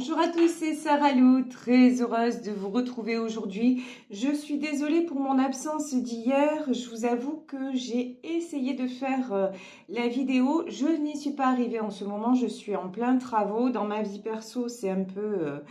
Bonjour à tous, c'est Sarah Lou, très heureuse de vous retrouver aujourd'hui. Je suis désolée pour mon absence d'hier, je vous avoue que j'ai essayé de faire la vidéo, je n'y suis pas arrivée en ce moment, je suis en plein travaux, dans ma vie perso c'est un peu,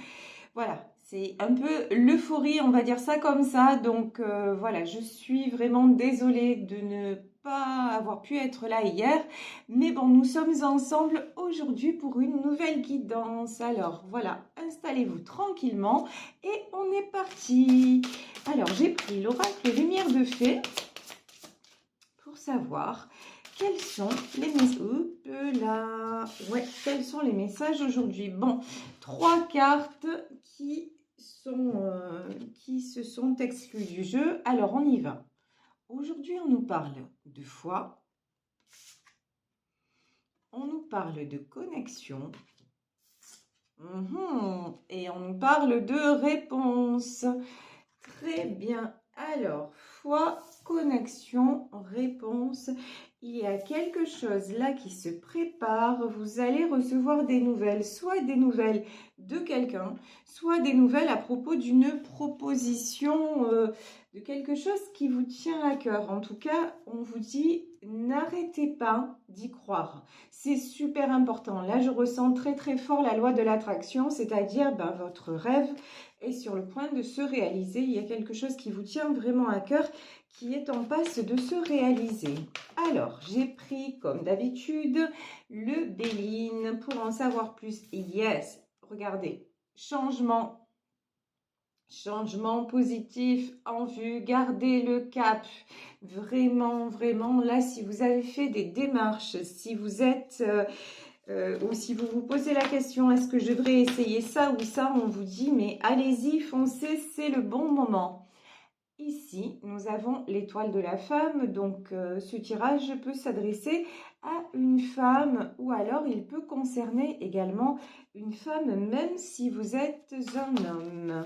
voilà, c'est un peu l'euphorie, on va dire ça comme ça, donc voilà, je suis vraiment désolée de ne pas avoir pu être là hier, mais bon, nous sommes ensemble aujourd'hui pour une nouvelle guidance. Alors voilà, installez-vous tranquillement et on est parti. Alors j'ai pris l'oracle Lumière de Fée pour savoir quels sont les quels sont les messages aujourd'hui. Bon, 3 cartes qui se sont exclues du jeu. Alors on y va. Aujourd'hui, on nous parle de foi, on nous parle de connexion, et on nous parle de réponse. Très bien. Alors, foi, connexion, réponse. Il y a quelque chose là qui se prépare. Vous allez recevoir des nouvelles, soit des nouvelles de quelqu'un, soit des nouvelles à propos d'une proposition, de quelque chose qui vous tient à cœur. En tout cas, on vous dit, n'arrêtez pas d'y croire. C'est super important. Là, je ressens très très fort la loi de l'attraction, c'est-à-dire votre rêve est sur le point de se réaliser. Il y a quelque chose qui vous tient vraiment à cœur, qui est en passe de se réaliser. Alors, j'ai pris, comme d'habitude, le Béline pour en savoir plus. Yes, regardez, changement positif en vue, gardez le cap. Vraiment, vraiment, là, si vous avez fait des démarches, si vous êtes... ou si vous vous posez la question, est-ce que je devrais essayer ça ou ça, on vous dit, mais allez-y, foncez, c'est le bon moment. Ici, nous avons l'étoile de la femme, donc ce tirage peut s'adresser à une femme ou alors il peut concerner également une femme, même si vous êtes un homme.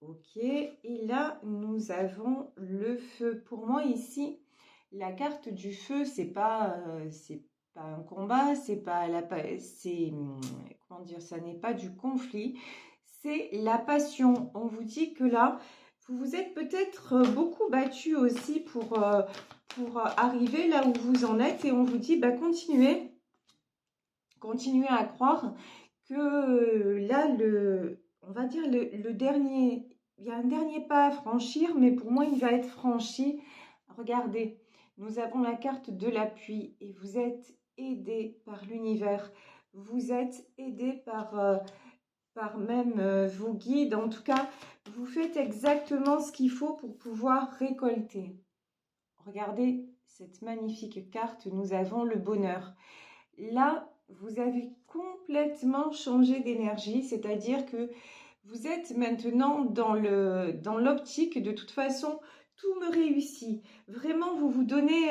Ok, et là, nous avons le feu. Pour moi, ici, la carte du feu, c'est pas un combat, c'est pas comment dire, ça n'est pas du conflit, c'est la passion. On vous dit que là, vous vous êtes peut-être beaucoup battu aussi pour arriver là où vous en êtes et on vous dit, continuez à croire que là, on va dire le dernier, il y a un dernier pas à franchir, mais pour moi, il va être franchi. Regardez, nous avons la carte de l'appui et vous êtes aidé par l'univers. Vous êtes aidé par même vos guides. En tout cas, vous faites exactement ce qu'il faut pour pouvoir récolter. Regardez cette magnifique carte, nous avons le bonheur. Là, vous avez complètement changé d'énergie, c'est-à-dire que vous êtes maintenant dans l'optique de toute façon, tout me réussit. Vraiment, vous vous donnez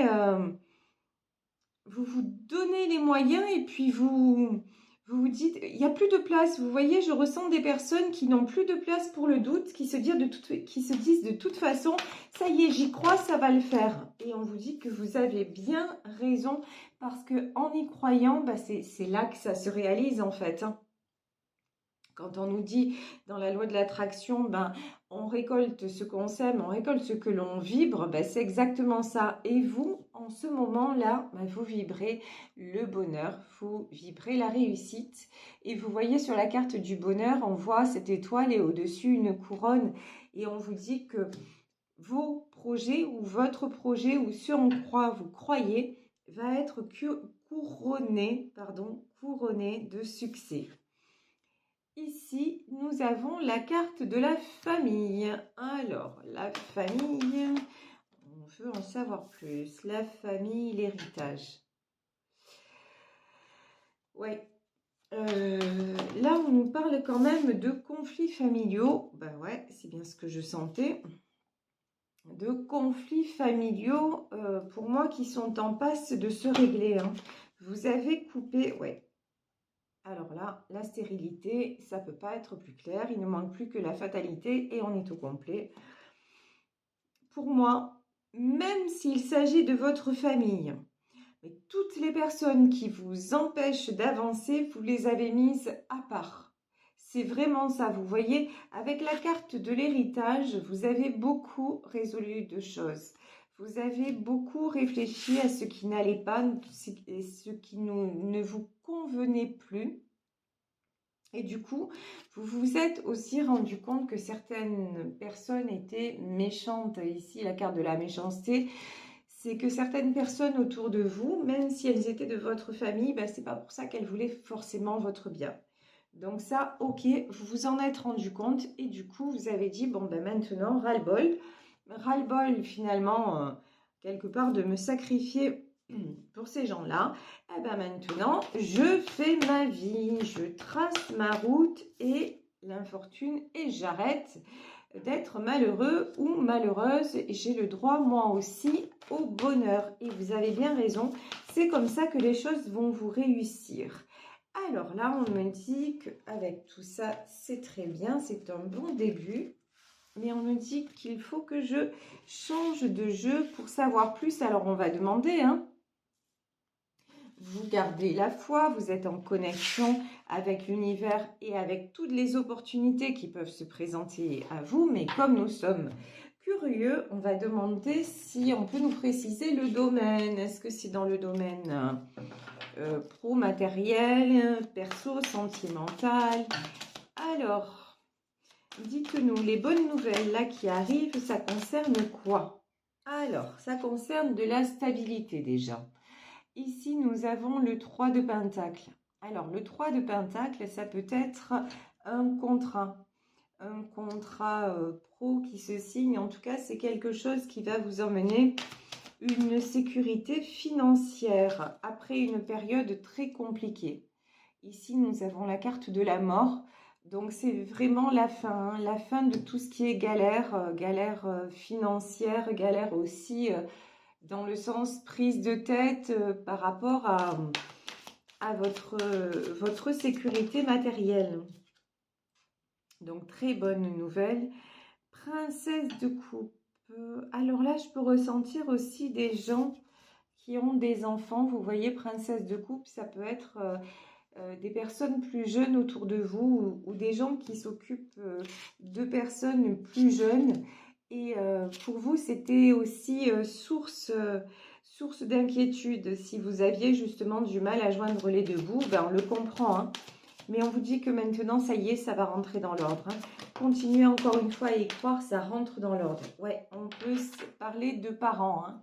les moyens et puis vous vous dites, il n'y a plus de place. Vous voyez, je ressens des personnes qui n'ont plus de place pour le doute, qui se disent de toute façon, ça y est, j'y crois, ça va le faire. Et on vous dit que vous avez bien raison parce que en y croyant, c'est là que ça se réalise en fait. Quand on nous dit dans la loi de l'attraction, on récolte ce qu'on sème, on récolte ce que l'on vibre, c'est exactement ça. Et vous, en ce moment-là, vous vibrez le bonheur, vous vibrez la réussite. Et vous voyez sur la carte du bonheur, on voit cette étoile et au-dessus une couronne. Et on vous dit que vos projets ou votre projet ou ce en quoi vous croyez va être couronné de succès. Ici, nous avons la carte de la famille. Alors, la famille, on veut en savoir plus. La famille, l'héritage. Ouais. Là, on nous parle quand même de conflits familiaux. Ouais, c'est bien ce que je sentais. De conflits familiaux, pour moi, qui sont en passe de se régler. Vous avez coupé, ouais. Alors là, la stérilité, ça ne peut pas être plus clair. Il ne manque plus que la fatalité et on est au complet. Pour moi, même s'il s'agit de votre famille, mais toutes les personnes qui vous empêchent d'avancer, vous les avez mises à part. C'est vraiment ça, vous voyez, avec la carte de l'héritage, vous avez beaucoup résolu de choses. Vous avez beaucoup réfléchi à ce qui n'allait pas, ce qui ne vous convenait plus. Et du coup, vous vous êtes aussi rendu compte que certaines personnes étaient méchantes. Ici, la carte de la méchanceté, c'est que certaines personnes autour de vous, même si elles étaient de votre famille, ben, c'est pas pour ça qu'elles voulaient forcément votre bien. Donc ça, ok, vous vous en êtes rendu compte et du coup, vous avez dit, bon ben maintenant, ras-le-bol. Ras-le-bol finalement, quelque part, de me sacrifier pour ces gens-là. Et ben maintenant, je fais ma vie, je trace ma route et l'infortune et j'arrête d'être malheureux ou malheureuse. J'ai le droit, moi aussi, au bonheur. Et vous avez bien raison, c'est comme ça que les choses vont vous réussir. Alors là, on me dit qu'avec tout ça, c'est très bien, c'est un bon début. Mais on me dit qu'il faut que je change de jeu pour savoir plus. Alors, on va demander, hein. Vous gardez la foi, vous êtes en connexion avec l'univers et avec toutes les opportunités qui peuvent se présenter à vous. Mais comme nous sommes curieux, on va demander si on peut nous préciser le domaine. Est-ce que c'est dans le domaine pro, matériel, perso, sentimental? Alors, dites-nous, les bonnes nouvelles là qui arrivent, ça concerne quoi? Alors, ça concerne de la stabilité déjà. Ici, nous avons le 3 de Pentacle. Alors, le 3 de Pentacle, ça peut être un contrat pro qui se signe. En tout cas, c'est quelque chose qui va vous emmener une sécurité financière après une période très compliquée. Ici, nous avons la carte de la mort. Donc, c'est vraiment la fin de tout ce qui est galère, galère financière, galère aussi dans le sens prise de tête par rapport à votre sécurité matérielle. Donc, très bonne nouvelle. Princesse de coupe. Alors là, je peux ressentir aussi des gens qui ont des enfants. Vous voyez, princesse de coupe, ça peut être des personnes plus jeunes autour de vous ou des gens qui s'occupent de personnes plus jeunes. Et pour vous, c'était aussi source d'inquiétude. Si vous aviez justement du mal à joindre les deux bouts, ben on le comprend. Hein. Mais on vous dit que maintenant, ça y est, ça va rentrer dans l'ordre. Hein. Continuez encore une fois à y croire, ça rentre dans l'ordre. Ouais, on peut parler de parents. Hein.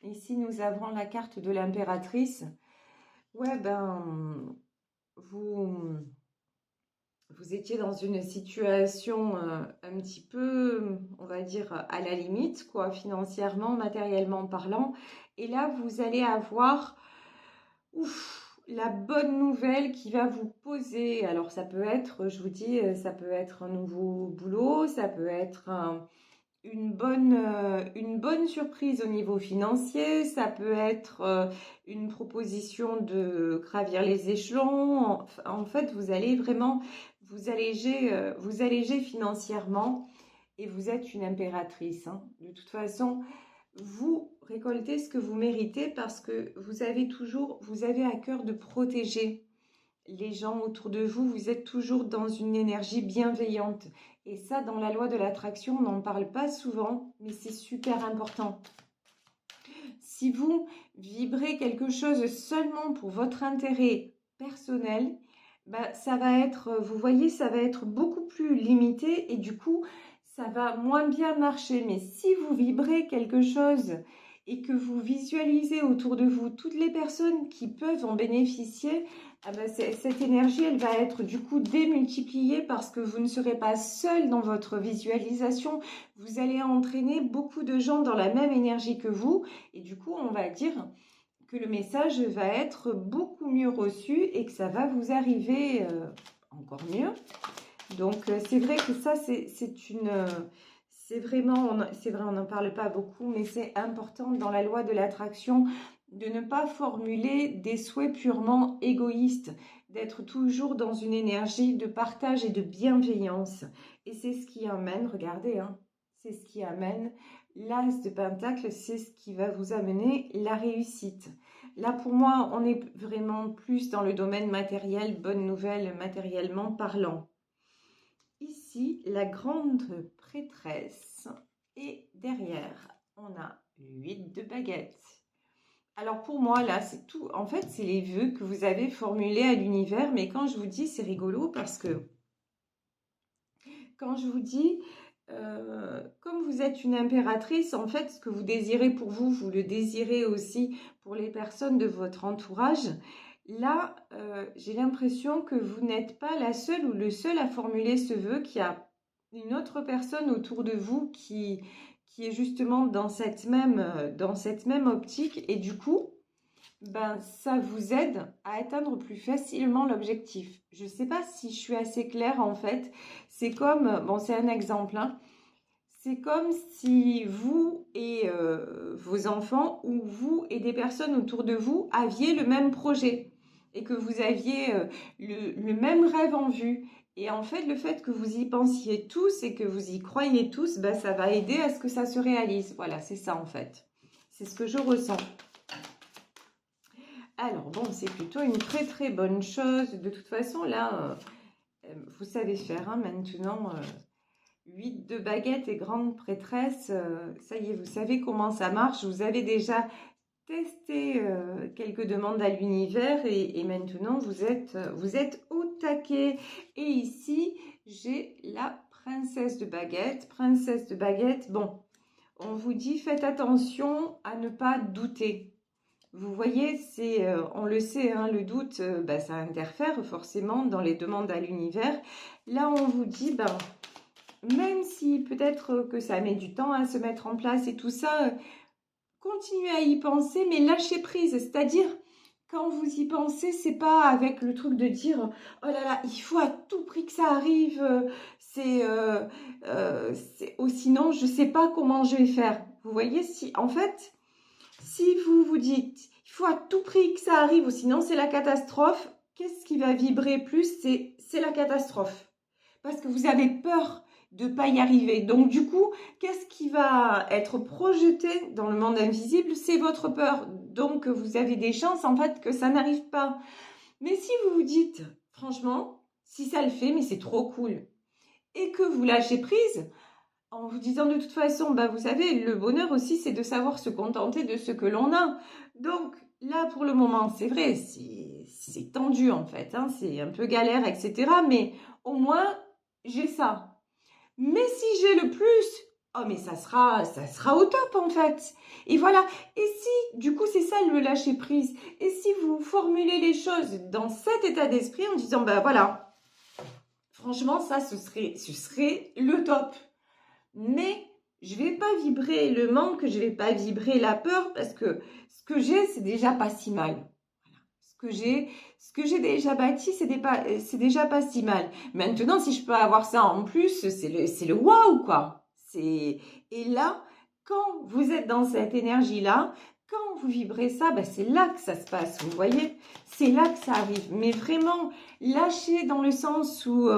Ici, nous avons la carte de l'impératrice. Ouais, ben, vous étiez dans une situation un petit peu, on va dire, à la limite, quoi, financièrement, matériellement parlant. Et là, vous allez avoir la bonne nouvelle qui va vous poser. Alors, ça peut être, je vous dis, ça peut être un nouveau boulot, ça peut être une bonne surprise au niveau financier, ça peut être une proposition de gravir les échelons. En fait, vous allez vraiment vous alléger financièrement et vous êtes une impératrice. Hein. De toute façon, vous récoltez ce que vous méritez parce que vous avez à cœur de protéger les gens autour de vous. Vous êtes toujours dans une énergie bienveillante. Et ça, dans la loi de l'attraction, on n'en parle pas souvent, mais c'est super important. Si vous vibrez quelque chose seulement pour votre intérêt personnel, bah, ça va être, vous voyez, ça va être beaucoup plus limité et du coup, ça va moins bien marcher. Mais si vous vibrez quelque chose et que vous visualisez autour de vous toutes les personnes qui peuvent en bénéficier, ah ben cette énergie, elle va être du coup démultipliée parce que vous ne serez pas seul dans votre visualisation. Vous allez entraîner beaucoup de gens dans la même énergie que vous et du coup, on va dire que le message va être beaucoup mieux reçu et que ça va vous arriver encore mieux. Donc, c'est vrai que ça, c'est vrai, on n'en parle pas beaucoup, mais c'est important dans la loi de l'attraction de ne pas formuler des souhaits purement égoïstes, d'être toujours dans une énergie de partage et de bienveillance. Et c'est ce qui amène, regardez, hein, c'est ce qui amène l'As de Pentacle, c'est ce qui va vous amener la réussite. Là, pour moi, on est vraiment plus dans le domaine matériel, bonne nouvelle, matériellement parlant. ici la grande prêtresse. Et derrière, on a 8 de baguettes. Alors pour moi, là, c'est tout. En fait, c'est les vœux que vous avez formulés à l'univers. Mais quand je vous dis, c'est rigolo parce que quand je vous dis, comme vous êtes une impératrice, en fait, ce que vous désirez pour vous, vous le désirez aussi pour les personnes de votre entourage. Là, j'ai l'impression que vous n'êtes pas la seule ou le seul à formuler ce vœu, qu'il y a une autre personne autour de vous qui est justement dans cette même optique. Et du coup, ben, ça vous aide à atteindre plus facilement l'objectif. Je ne sais pas si je suis assez claire en fait. C'est comme, bon c'est un exemple, hein. C'est comme si vous et vos enfants ou vous et des personnes autour de vous aviez le même projet et que vous aviez le même rêve en vue. Et en fait, le fait que vous y pensiez tous et que vous y croyez tous, ben, ça va aider à ce que ça se réalise. Voilà, c'est ça en fait. C'est ce que je ressens. Alors, bon, c'est plutôt une très très bonne chose. De toute façon, là, vous savez faire, hein, maintenant. 8 de baguettes et grande prêtresse, ça y est, vous savez comment ça marche. Vous avez déjà testé quelques demandes à l'univers et maintenant, vous êtes au taquet. Et ici, j'ai la princesse de baguette. Princesse de baguette, bon, on vous dit, faites attention à ne pas douter. Vous voyez, on le sait, hein, le doute, bah, ça interfère forcément dans les demandes à l'univers. Là, on vous dit, ben, même si peut-être que ça met du temps à se mettre en place et tout ça, continuez à y penser, mais lâchez prise. C'est-à-dire, quand vous y pensez, c'est pas avec le truc de dire « Oh là là, il faut à tout prix que ça arrive, sinon je sais pas comment je vais faire. » Vous voyez, en fait... Si vous vous dites, il faut à tout prix que ça arrive ou sinon c'est la catastrophe, qu'est-ce qui va vibrer plus? C'est la catastrophe. Parce que vous avez peur de ne pas y arriver. Donc du coup, qu'est-ce qui va être projeté dans le monde invisible? C'est votre peur. Donc vous avez des chances en fait que ça n'arrive pas. Mais si vous vous dites, franchement, si ça le fait, mais c'est trop cool. Et que vous lâchez prise, en vous disant de toute façon, bah vous savez, le bonheur aussi, c'est de savoir se contenter de ce que l'on a. Donc là, pour le moment, c'est vrai, c'est tendu en fait, hein, c'est un peu galère, etc. Mais au moins, j'ai ça. Mais si j'ai le plus, oh mais ça sera au top en fait. Et voilà, et si, du coup, c'est ça le lâcher prise. Et si vous formulez les choses dans cet état d'esprit en disant, bah voilà, franchement, ça, ce serait le top. Mais je ne vais pas vibrer le manque, je ne vais pas vibrer la peur parce que ce que j'ai, c'est déjà pas si mal. Voilà. Ce que j'ai déjà bâti, c'est déjà pas si mal. Maintenant, si je peux avoir ça en plus, c'est le waouh, quoi. Et là, quand vous êtes dans cette énergie-là, quand vous vibrez ça, ben c'est là que ça se passe, vous voyez. C'est là que ça arrive. Mais vraiment, lâchez dans le sens où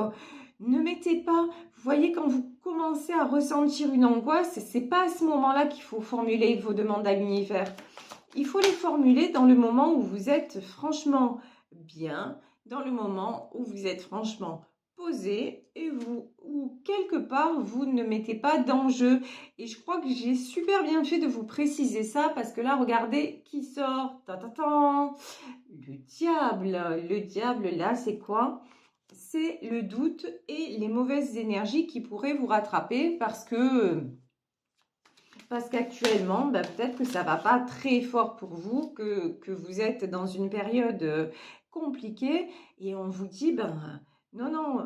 ne mettez pas... Vous voyez, quand vous commencez à ressentir une angoisse, c'est pas à ce moment-là qu'il faut formuler vos demandes à l'univers. Il faut les formuler dans le moment où vous êtes franchement bien, dans le moment où vous êtes franchement posé et ou quelque part, vous ne mettez pas d'enjeu. Et je crois que j'ai super bien fait de vous préciser ça parce que là, regardez qui sort. Ta, ta, ta. Le diable. Le diable, là, c'est quoi ? C'est le doute et les mauvaises énergies qui pourraient vous rattraper parce qu'actuellement, bah, peut-être que ça ne va pas très fort pour vous, que vous êtes dans une période compliquée et on vous dit, ben non,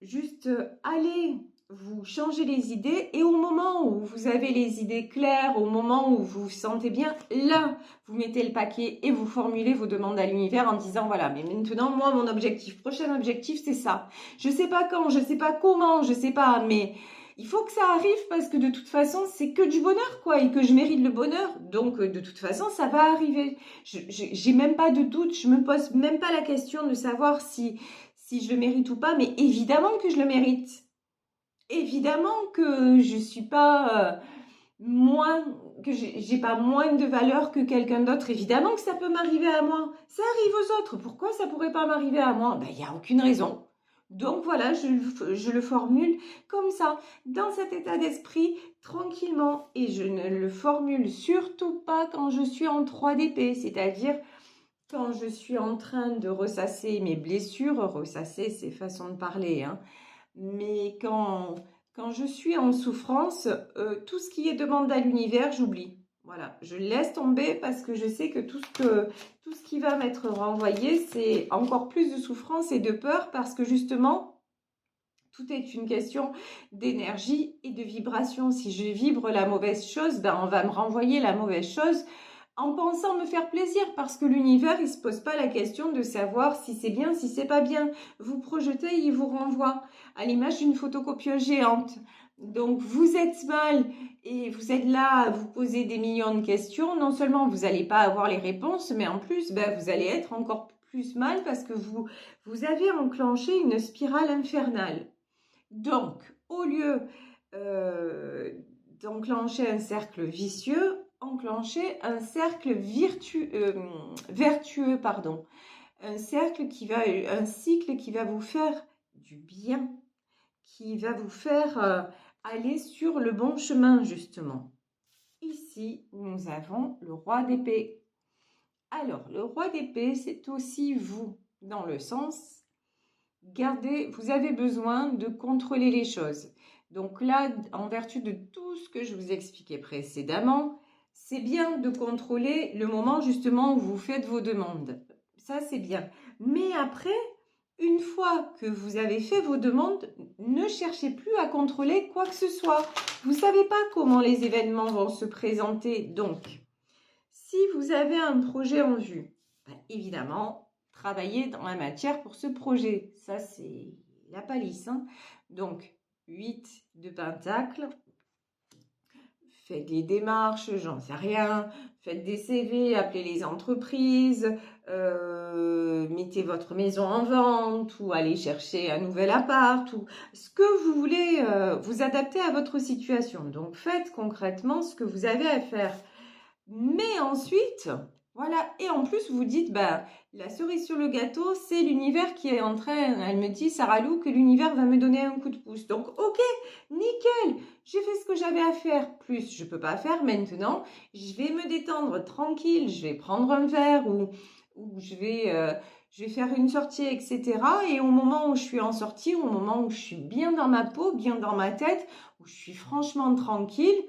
juste allez, vous changez les idées et au moment où vous avez les idées claires, au moment où vous vous sentez bien, là, vous mettez le paquet et vous formulez vos demandes à l'univers en disant, voilà, mais maintenant, moi, mon prochain objectif, c'est ça. Je ne sais pas quand, je ne sais pas comment, je ne sais pas, mais il faut que ça arrive parce que de toute façon, c'est que du bonheur, quoi, et que je mérite le bonheur. Donc, de toute façon, ça va arriver. J'ai même pas de doute, je me pose même pas la question de savoir si je le mérite ou pas, mais évidemment que je le mérite. Évidemment que je suis pas que j'ai pas moins de valeur que quelqu'un d'autre. Évidemment que ça peut m'arriver à moi. Ça arrive aux autres. Pourquoi ça pourrait pas m'arriver à moi? Ben, il n'y a aucune raison. Donc voilà, je le formule comme ça, dans cet état d'esprit, tranquillement. Et je ne le formule surtout pas quand je suis en 3DP, c'est-à-dire quand je suis en train de ressasser mes blessures. Ressasser, c'est façon de parler, hein. Mais quand je suis en souffrance, tout ce qui est demande à l'univers, j'oublie. Voilà, je laisse tomber parce que je sais que tout ce qui va m'être renvoyé, c'est encore plus de souffrance et de peur parce que justement, tout est une question d'énergie et de vibration. Si je vibre la mauvaise chose, ben on va me renvoyer la mauvaise chose en pensant me faire plaisir, parce que l'univers, il ne se pose pas la question de savoir si c'est bien, si c'est pas bien. Vous projetez, il vous renvoie à l'image d'une photocopieuse géante. Donc, vous êtes mal et vous êtes là à vous poser des millions de questions. Non seulement vous n'allez pas avoir les réponses, mais en plus, ben, vous allez être encore plus mal parce que vous avez enclenché une spirale infernale. Donc, au lieu d'enclencher un cercle vicieux, enclencher un cercle vertueux, pardon. Un cycle qui va vous faire du bien, qui va vous faire aller sur le bon chemin, justement. Ici, nous avons le roi d'épée. Alors, le roi d'épée, c'est aussi vous, dans le sens, vous avez besoin de contrôler les choses. Donc là, en vertu de tout ce que je vous expliquais précédemment, c'est bien de contrôler le moment justement où vous faites vos demandes. Ça, c'est bien. Mais après, une fois que vous avez fait vos demandes, ne cherchez plus à contrôler quoi que ce soit. Vous ne savez pas comment les événements vont se présenter. Donc, si vous avez un projet en vue, évidemment, travaillez dans la matière pour ce projet. Ça, c'est la palisse, hein. Donc, 8 de pentacle. Faites les démarches, j'en sais rien. Faites des CV, appelez les entreprises, mettez votre maison en vente ou allez chercher un nouvel appart ou ce que vous voulez, vous adapter à votre situation. Donc, faites concrètement ce que vous avez à faire. Mais ensuite, voilà, et en plus vous dites, bah, la cerise sur le gâteau, c'est l'univers qui est en train, elle me dit, Sarah Lou, que l'univers va me donner un coup de pouce. Donc, ok, nickel, j'ai fait ce que j'avais à faire, plus je ne peux pas faire maintenant, je vais me détendre tranquille, je vais prendre un verre ou je vais faire une sortie, etc. Et au moment où je suis en sortie, au moment où je suis bien dans ma peau, bien dans ma tête, où je suis franchement tranquille,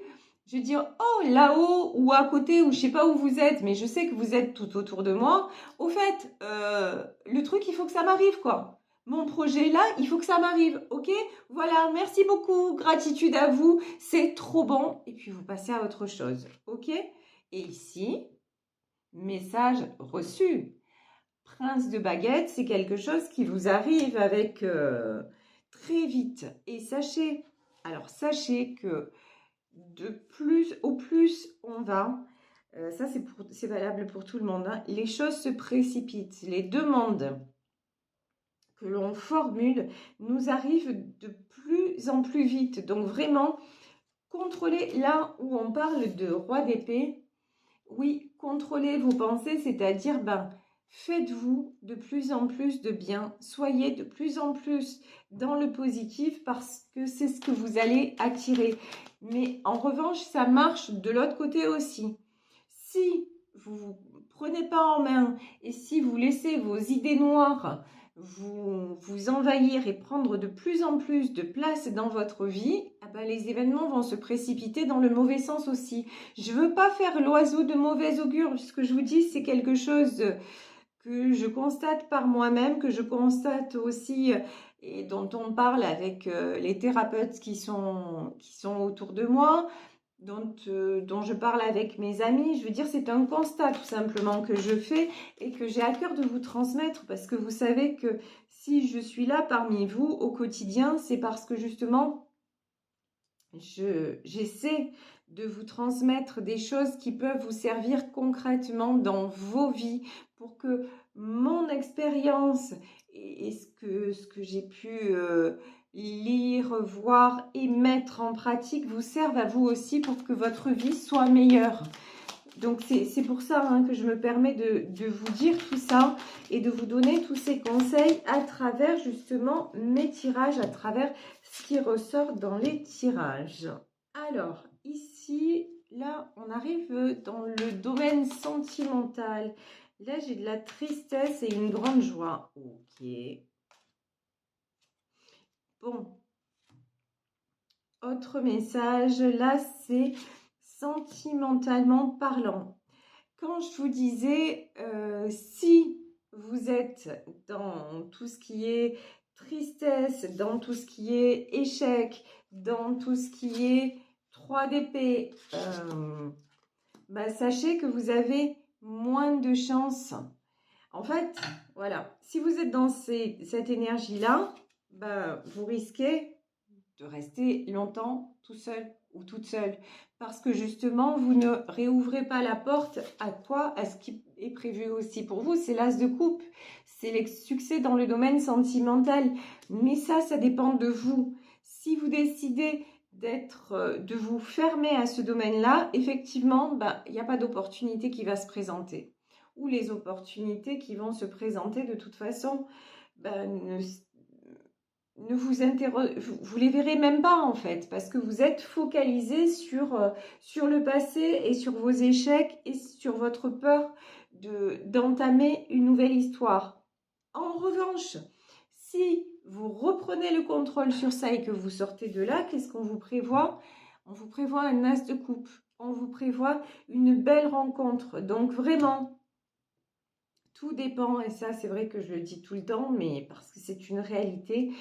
je vais dire, oh, là-haut ou à côté, ou je sais pas où vous êtes, mais je sais que vous êtes tout autour de moi. Au fait, le truc, il faut que ça m'arrive, quoi. Mon projet là, il faut que ça m'arrive, ok? Voilà, merci beaucoup, gratitude à vous, c'est trop bon. Et puis vous passez à autre chose, ok? Et ici, message reçu. Prince de baguette, c'est quelque chose qui vous arrive avec très vite. Et sachez que au plus on va, ça c'est valable pour tout le monde, hein, les choses se précipitent, les demandes que l'on formule nous arrivent de plus en plus vite. Donc vraiment, contrôlez là où on parle de roi d'épée, oui, contrôlez vos pensées, c'est-à-dire, faites-vous de plus en plus de bien, soyez de plus en plus dans le positif parce que c'est ce que vous allez attirer. Mais en revanche, ça marche de l'autre côté aussi. Si vous ne vous prenez pas en main et si vous laissez vos idées noires vous envahir et prendre de plus en plus de place dans votre vie, les événements vont se précipiter dans le mauvais sens aussi. Je ne veux pas faire l'oiseau de mauvais augure. Ce que je vous dis, c'est quelque chose que je constate par moi-même, que je constate aussi et dont on parle avec les thérapeutes qui sont autour de moi, dont je parle avec mes amis. Je veux dire, c'est un constat tout simplement que je fais et que j'ai à cœur de vous transmettre parce que vous savez que si je suis là parmi vous au quotidien, c'est parce que justement, j'essaie de vous transmettre des choses qui peuvent vous servir concrètement dans vos vies pour que mon expérience et ce que j'ai pu lire, voir et mettre en pratique vous servent à vous aussi pour que votre vie soit meilleure. Donc, c'est pour ça hein, que je me permets de vous dire tout ça et de vous donner tous ces conseils à travers justement mes tirages, à travers ce qui ressort dans les tirages. Alors, ici, là, on arrive dans le domaine sentimental. Là, j'ai de la tristesse et une grande joie. Ok. Bon. Autre message, là, c'est sentimentalement parlant. Quand je vous disais, si vous êtes dans tout ce qui est tristesse, dans tout ce qui est échec, dans tout ce qui est 3 d'épée, bah, sachez que vous avez moins de chance. En fait, voilà, si vous êtes dans cette énergie-là, bah, vous risquez de rester longtemps tout seul ou toute seule. Parce que justement, vous ne réouvrez pas la porte à quoi? À ce qui est prévu aussi pour vous. C'est l'as de coupe. C'est le succès dans le domaine sentimental. Mais ça dépend de vous. Si vous décidez de vous fermer à ce domaine-là, effectivement, bah, il n'y a pas d'opportunité qui va se présenter. Ou les opportunités qui vont se présenter de toute façon, bah, vous les verrez même pas en fait, parce que vous êtes focalisé sur le passé et sur vos échecs et sur votre peur d'entamer une nouvelle histoire. En revanche, si vous reprenez le contrôle sur ça et que vous sortez de là, qu'est-ce qu'on vous prévoit? On vous prévoit un as de coupe, on vous prévoit une belle rencontre. Donc vraiment, tout dépend, et ça c'est vrai que je le dis tout le temps, mais parce que c'est une réalité,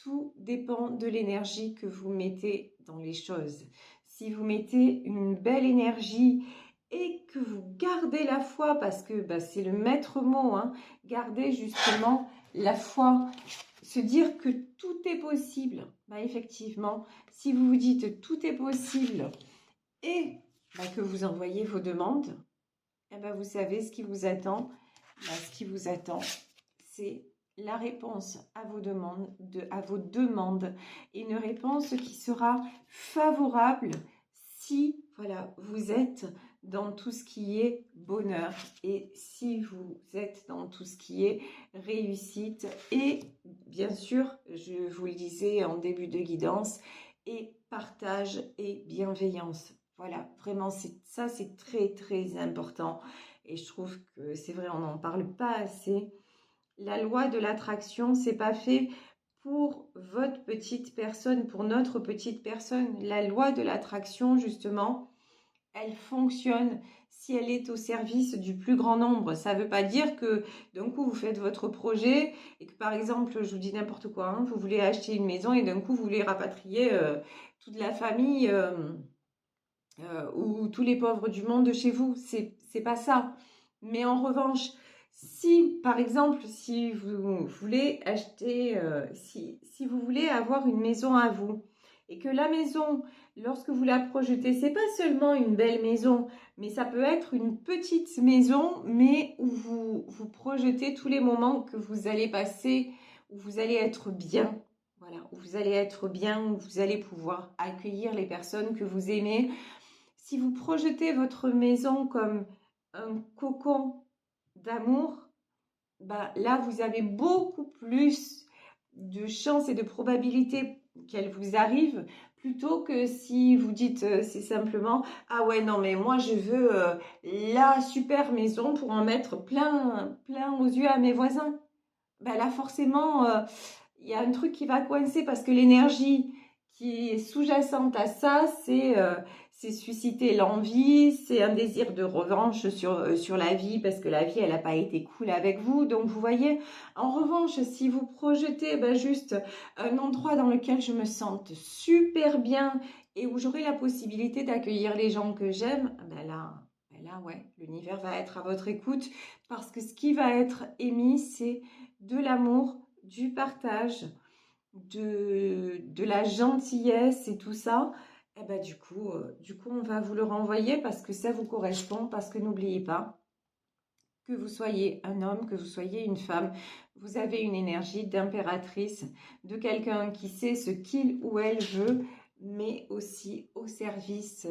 tout dépend de l'énergie que vous mettez dans les choses. Si vous mettez une belle énergie et que vous gardez la foi, parce que bah, c'est le maître mot, hein, gardez justement la foi, se dire que tout est possible. Bah, effectivement, si vous vous dites tout est possible et bah, que vous envoyez vos demandes, eh bah, vous savez ce qui vous attend. Bah, ce qui vous attend, c'est la réponse à vos demandes, et une réponse qui sera favorable si voilà, vous êtes dans tout ce qui est bonheur et si vous êtes dans tout ce qui est réussite et bien sûr, je vous le disais en début de guidance, et partage et bienveillance. Voilà, vraiment, ça c'est très très important et je trouve que c'est vrai, on n'en parle pas assez. La loi de l'attraction, c'est pas fait pour votre petite personne, pour notre petite personne. La loi de l'attraction, justement, elle fonctionne si elle est au service du plus grand nombre. Ça ne veut pas dire que d'un coup vous faites votre projet et que par exemple, je vous dis n'importe quoi, hein, vous voulez acheter une maison et d'un coup vous voulez rapatrier toute la famille ou tous les pauvres du monde chez vous. C'est pas ça. Mais en revanche, si, par exemple, si vous voulez acheter, si vous voulez avoir une maison à vous, et que la maison, lorsque vous la projetez, c'est pas seulement une belle maison, mais ça peut être une petite maison, mais où vous projetez tous les moments que vous allez passer, où vous allez être bien. Voilà, où vous allez être bien, où vous allez pouvoir accueillir les personnes que vous aimez. Si vous projetez votre maison comme un cocon d'amour, bah, là, vous avez beaucoup plus de chances et de probabilités qu'elle vous arrive, plutôt que si vous dites c'est simplement « Ah ouais, non, mais moi, je veux la super maison pour en mettre plein, plein aux yeux à mes voisins. » Bah, là, forcément, il y a un truc qui va coincer parce que l'énergie qui est sous-jacente à ça, c'est susciter l'envie, c'est un désir de revanche sur la vie parce que la vie, elle n'a pas été cool avec vous. Donc, vous voyez, en revanche, si vous projetez juste un endroit dans lequel je me sente super bien et où j'aurai la possibilité d'accueillir les gens que j'aime, là, ouais, l'univers va être à votre écoute parce que ce qui va être émis, c'est de l'amour, du partage, de la gentillesse et tout ça. Et ben du coup, on va vous le renvoyer parce que ça vous correspond, parce que n'oubliez pas, que vous soyez un homme, que vous soyez une femme, vous avez une énergie d'impératrice, de quelqu'un qui sait ce qu'il ou elle veut, mais aussi au service,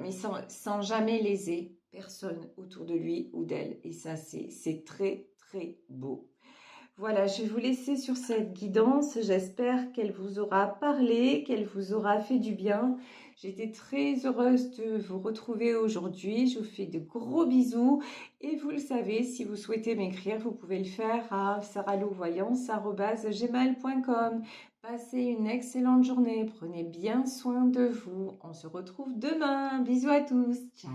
mais sans jamais léser. personne autour de lui ou d'elle. Et ça, c'est très, très beau. Voilà, je vais vous laisser sur cette guidance. J'espère qu'elle vous aura parlé, qu'elle vous aura fait du bien. J'étais très heureuse de vous retrouver aujourd'hui. Je vous fais de gros bisous. Et vous le savez, si vous souhaitez m'écrire, vous pouvez le faire à sarahlouvoyance@gmail.com. Passez une excellente journée. Prenez bien soin de vous. On se retrouve demain. Bisous à tous. Ciao.